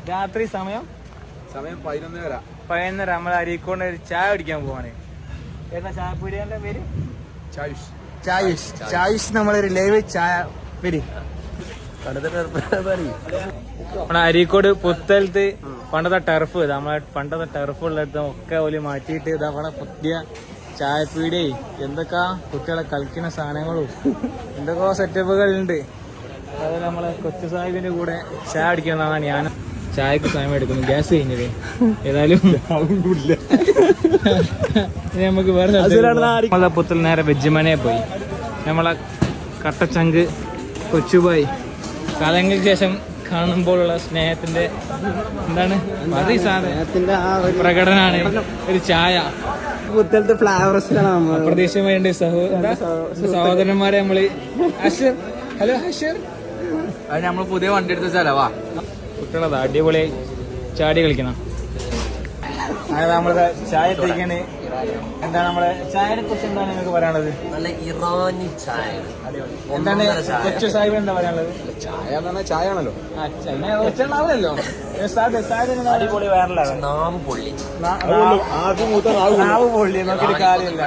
രാത്രി സമയം 11:30 നമ്മൾ അരീക്കോണ്ട് ഒരു ചായ കുടിക്കാൻ പോവാണ്. ഏതാ ചായപ്പൂരിയുടെ പേര്? ചായുഷ്. നമ്മളൊരു ലൈവ് ചായ പേര് നമ്മുടെ അരീക്കോട് പുത്തലത്ത് പണ്ടത്തെ ടർഫ്, നമ്മളെ പണ്ടത്തെ ടർഫ് ഉള്ളിടത്ത് ഒക്കെ ഓല് മാറ്റിയിട്ട് ഇതാ അവിടെ പുതിയ ചായപ്പീടിയേ എന്തൊക്കെ കുട്ടികളെ കളിക്കുന്ന സാധനങ്ങളും എന്തൊക്കെ സെറ്റപ്പുകളുണ്ട്. അത് നമ്മളെ കൊച്ചു സാഹിബിന്റെ കൂടെ ചായ അടിക്കുന്നതാണ്. ഞാൻ ചായക്ക് സമയം എടുക്കുന്നു, ഗ്യാസ് കഴിഞ്ഞത്. ഏതായാലും നമുക്ക് വേറെ നമ്മളെ പുത്തൽ നേരെ വെജ്ജിമനയെ പോയി. നമ്മളെ കട്ടച്ചങ്ക് കൊച്ചുബായി കാലങ്ങൾക്ക് ശേഷം കാണുമ്പോഴുള്ള സ്നേഹത്തിന്റെ എന്താണ് അത് സാധനത്തിന്റെ പ്രകടനാണ്. ഒരു ചായ പുത്തലത്തെ ഫ്ലവേഴ്സ് അപ്രതീക്ഷിതമായിട്ട് സഹോദരന്മാരെ നമ്മള് ഹഷർ, ഹലോ ഹഷർ, അത് നമ്മള് പുതിയ വണ്ടി എടുത്ത സ്ഥലവാ. കുട്ടികളത് അടിപൊളിയായി ചാടി കളിക്കണം. അങ്ങനെ നമ്മള് ചായ എത്തിക്കാണ്. എന്താണ് നമ്മളെ ചായനെ കുറിച്ച് എന്താണ് നിങ്ങൾക്ക് പറയാനുള്ളത്? നല്ല ഇറാനി ചായ. എന്താണ് കൊച്ചു സാഹിബ് എന്താ പറയാനുള്ളത്? ചായ ചായ ആണല്ലോ, ആവണല്ലോ. അടിപൊളി വൈറലാണ്. നാവ് പൊള്ളി നാവ് പൊള്ളി നോക്കിയിട്ട് കാര്യമില്ല.